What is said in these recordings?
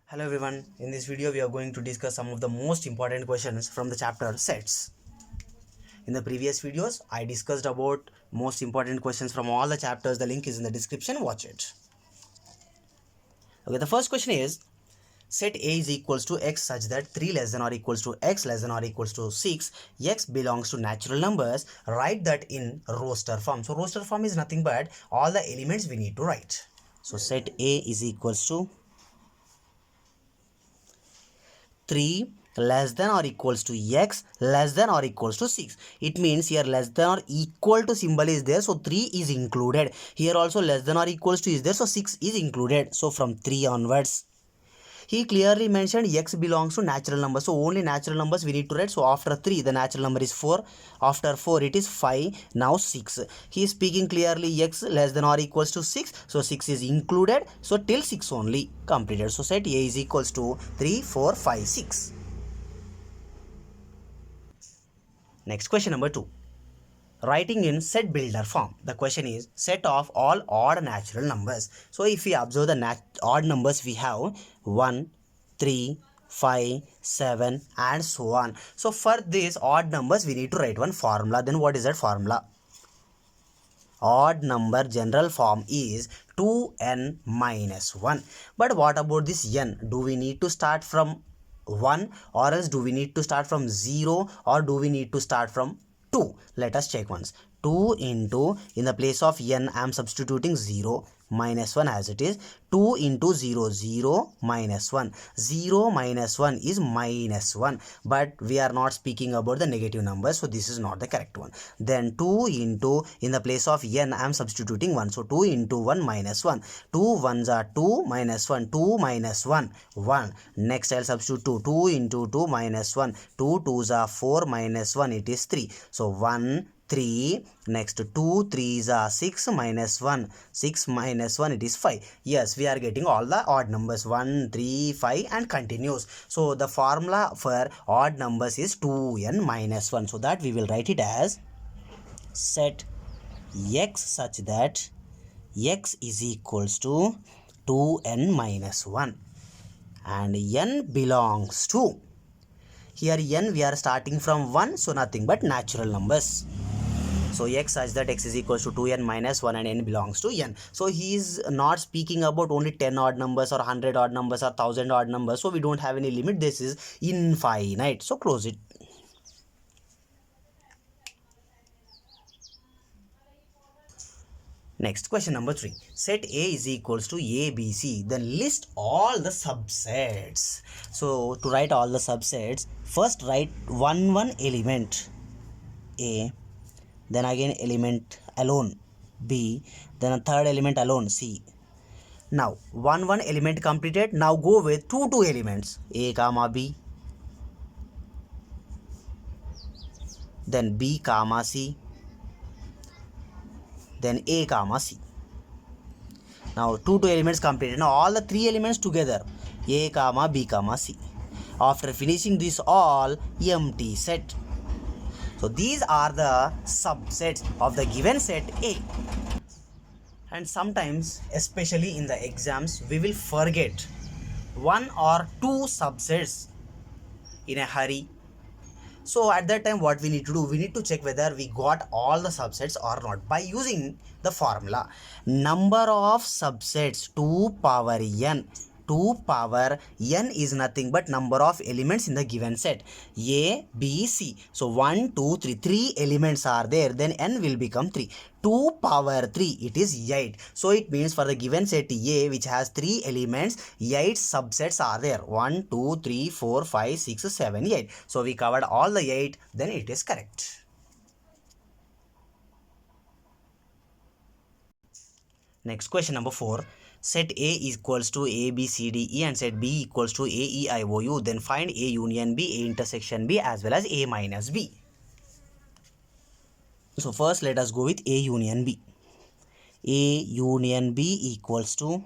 Hello everyone, in this video we are going to discuss some of the most important questions from the chapter sets. In the previous videos, I discussed about most important questions from all the chapters. The link is in the description, watch it. Okay, the first question is, set A is equals to x such that 3 less than or equals to x less than or equals to 6, x belongs to natural numbers, write that in roster form. So roster form is nothing but all the elements we need to write. So set A is equals to 3 less than or equals to x less than or equals to 6. It means here less than or equal to symbol is there, so 3 is included. Here also less than or equals to is there, so 6 is included. So from 3 onwards, he clearly mentioned x belongs to natural numbers, so only natural numbers we need to write. So after 3 the natural number is 4, after 4 it is 5, now 6. He is speaking clearly x less than or equals to 6, so 6 is included, so till 6 only completed. So set A is equals to 3 4 5 6. Next question number 2, writing in set builder form. The question is set of all odd natural numbers. So if we observe the odd numbers, we have 1 3 5 7 and so on. So for these odd numbers we need to write one formula. Then what is that formula? Odd number general form is 2n minus 1. But what about this n? Do we need to start from 1 or else do we need to start from 0 or do we need to start from 2? Let us check once. 2 into, in the place of n I am substituting 0 minus 1 as it is. 2 into 0, 0 minus 1. 0 minus 1 is minus 1, but we are not speaking about the negative numbers, so this is not the correct one. Then 2 into, in the place of n I am substituting 1, so 2 into 1 minus 1. 2 1s are 2 minus 1, 2 minus 1 1. Next I'll substitute 2. 2 into 2 minus 1, 2 2s are 4 minus 1, it is 3. So 1 3, next 2 3s are 6 minus 1, 6 minus 1, it is 5. Yes, we are getting all the odd numbers 1 3 5 and continues. So the formula for odd numbers is 2n minus 1. So that we will write it as set x such that x is equals to 2n minus 1 and n belongs to, here n we are starting from 1, so nothing but natural numbers. So x such that x is equals to 2n minus 1 and n belongs to n. So he is not speaking about only 10 odd numbers or 100 odd numbers or 1000 odd numbers. So we don't have any limit. This is infinite. So close it. Next question number 3. Set A is equals to ABC. Then list all the subsets. So to write all the subsets, first write one element A. Then again element alone B, then a third element alone C. Now one element completed. Now go with two elements A comma B, then B comma C, then A comma C. Now two elements completed. Now all the three elements together A comma B comma C. After finishing this all, empty set. So these are the subsets of the given set A. And sometimes, especially in the exams, we will forget one or two subsets in a hurry. So at that time what we need to do, we need to check whether we got all the subsets or not by using the formula number of subsets 2 power n. 2 power n is nothing but number of elements in the given set A, B, C. So 1, 2, 3. 3 elements are there. Then n will become 3. 2 power 3, it is 8. So it means for the given set A, which has 3 elements, 8 subsets are there. 1, 2, 3, 4, 5, 6, 7, 8. So we covered all the 8. Then it is correct. Next question number 4. Set A equals to A, B, C, D, E and set B equals to A, E, I, O, U. Then find A union B, A intersection B as well as A minus B. So first let us go with A union B. A union B equals to,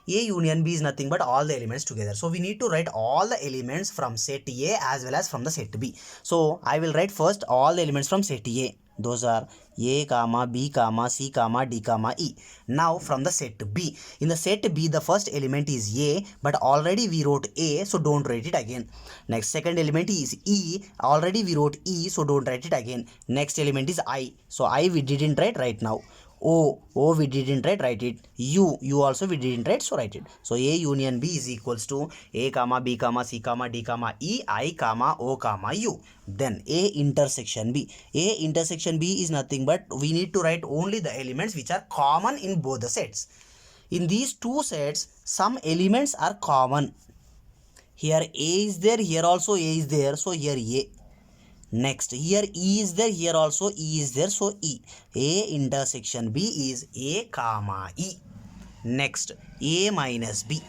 A union B is nothing but all the elements together. So we need to write all the elements from set A as well as from the set B. So I will write first all the elements from set A. Those are A comma B comma C comma D comma E. Now from the set B, in the set B the first element is A, but already we wrote A, so don't write it again. Next second element is E, already we wrote E, so don't write it again. Next element is I, so I we didn't write right now. O we didn't write it. U also we didn't write, so write it. So A union B is equals to A comma B comma C comma D comma E, I comma O comma U. Then A intersection B. A intersection B is nothing but we need to write only the elements which are common in both the sets. In these two sets, some elements are common. Here A is there, here also A is there, so here A. Next, here E is there, here also E is there, so E. A intersection B is A comma E. Next, A minus B.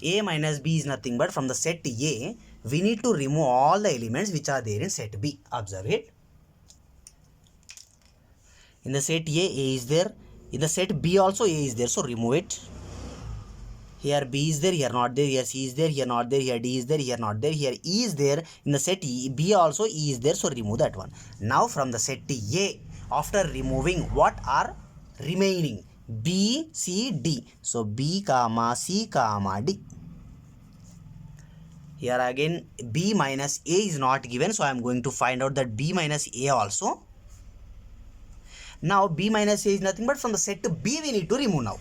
A minus B is nothing but from the set A, we need to remove all the elements which are there in set B. Observe it. In the set A is there. In the set B also A is there, so remove it. Here B is there, here not there, here C is there, here not there, here D is there, here not there, here E is there. In the set E, B also E is there, so remove that one. Now from the set A, after removing, what are remaining? B, C, D. So B comma C comma D. Here again B minus A is not given, so I am going to find out that B minus A also. Now B minus A is nothing but from the set B we need to remove now.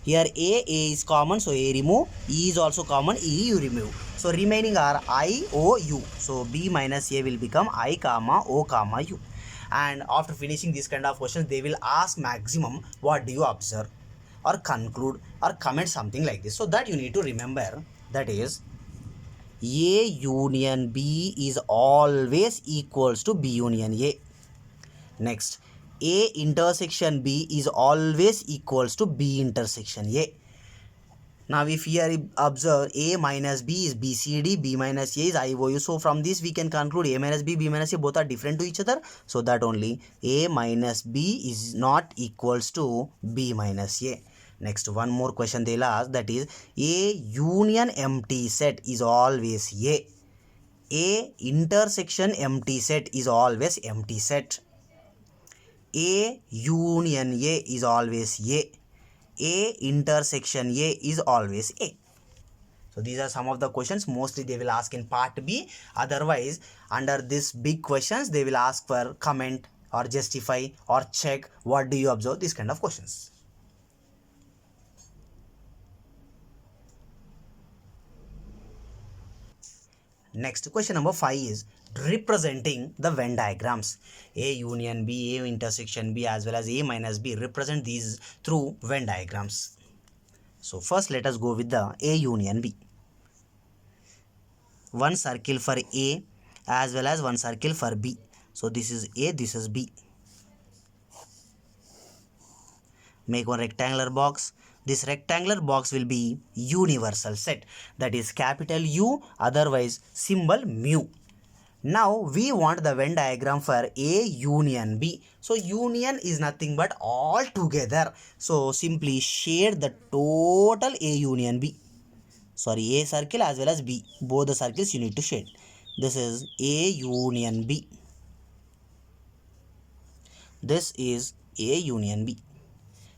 Here A is common, so A remove. E is also common, E you remove. So remaining are I, O, U. So B minus A will become I comma O comma U. And after finishing this kind of questions, they will ask maximum what do you observe or conclude or comment something like this. So that you need to remember, that is A union B is always equals to B union A. Next, A intersection B is always equals to B intersection A. Now if here observe A minus B is BCD, B minus A is IOU. So from this we can conclude A minus B, B minus A both are different to each other. So that only A minus B is not equals to B minus A. Next, one more question they'll ask, that is A union empty set is always A. A intersection empty set is always empty set. A union A is always A. A intersection A is always A. So these are some of the questions mostly they will ask in part B. Otherwise, under this big questions, they will ask for comment or justify or check what do you observe, this kind of questions. Next, question number 5 is representing the Venn diagrams. A union B, A intersection B as well as A minus B, represent these through Venn diagrams. So first let us go with the A union B. One circle for A as well as one circle for B. So this is A, this is B. Make one rectangular box. This rectangular box will be universal set, that is capital U, otherwise symbol mu. Now we want the Venn diagram for A union B. So union is nothing but all together. So simply shade the total A union B. Sorry, A circle as well as B. Both the circles you need to shade. This is A union B. This is A union B.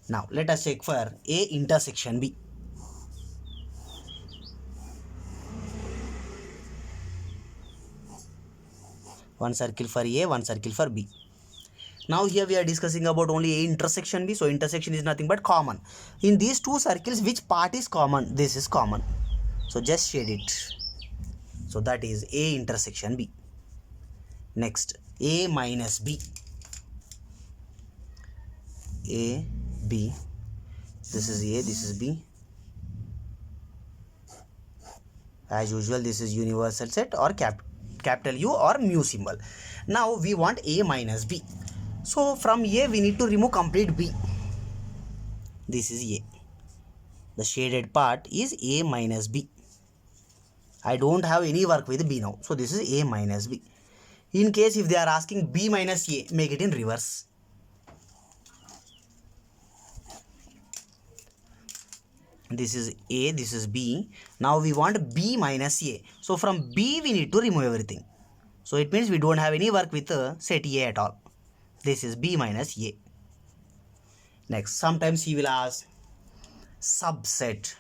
Now let us check for A intersection B. One circle for A, one circle for B. Now here we are discussing about only A intersection B. So intersection is nothing but common. In these two circles, which part is common? This is common. So just shade it. So that is A intersection B. Next, A minus B. A, B. This is A, this is B. As usual, this is universal set or capital U or mu symbol. Now we want A minus B. So from A we need to remove complete B. This is A. The shaded part is A minus B. I don't have any work with B now. So this is A minus B. In case if they are asking B minus A, make it in reverse. This is A, this is B. Now we want B minus A. So from B we need to remove everything. So it means we don't have any work with set A at all. This is B minus A. Next, sometimes he will ask subset.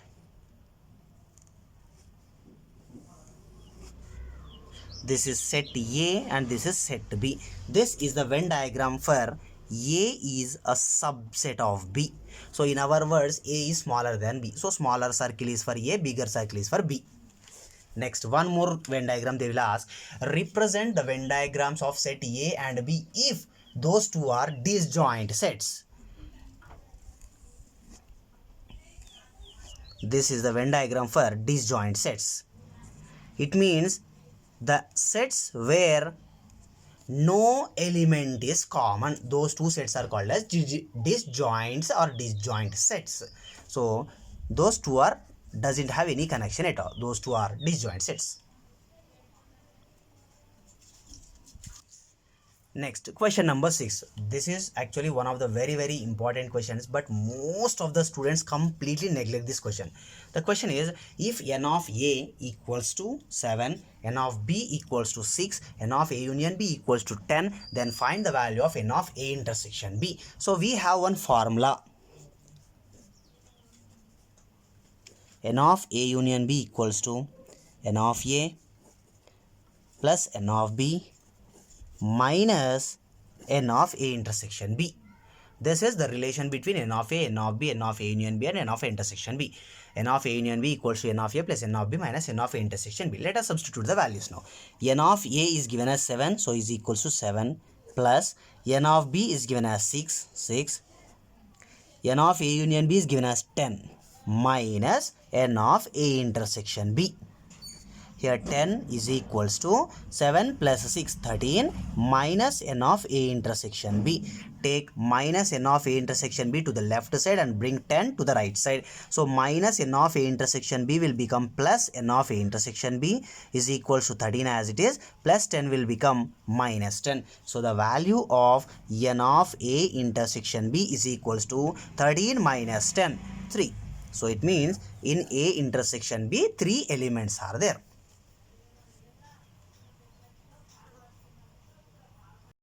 This is set A and this is set B. This is the Venn diagram for A is a subset of B. So in our words, A is smaller than B. So smaller circle is for A, bigger circle is for B. Next, one more Venn diagram they will ask. Represent the Venn diagrams of set A and B if those two are disjoint sets. This is the Venn diagram for disjoint sets. It means the sets where no element is common. Those two sets are called as disjoints or disjoint sets. So those two are doesn't have any connection at all. Those two are disjoint sets. Next, question number 6. This is actually one of the very important questions, but most of the students completely neglect this question. The question is, if n of A equals to 7, n of B equals to 6, n of A union B equals to 10, then find the value of n of A intersection B. So we have one formula. N of A union B equals to n of A plus n of B minus n of A intersection B. This is the relation between n of A, n of B, n of A union B and n of A intersection B. N of A union B equals to n of A plus n of B minus n of A intersection B. Let us substitute the values now. N of A is given as 7, so is equals to 7 plus n of B is given as 6. N of A union B is given as 10 minus n of A intersection B. Here 10 is equals to 7 plus 6, 13 minus n of A intersection B. Take minus n of A intersection B to the left side and bring 10 to the right side. So minus n of A intersection B will become plus n of A intersection B is equals to 13 as it is, plus 10 will become minus 10. So the value of n of A intersection B is equals to 13 minus 10, 3. So it means in A intersection B, 3 elements are there.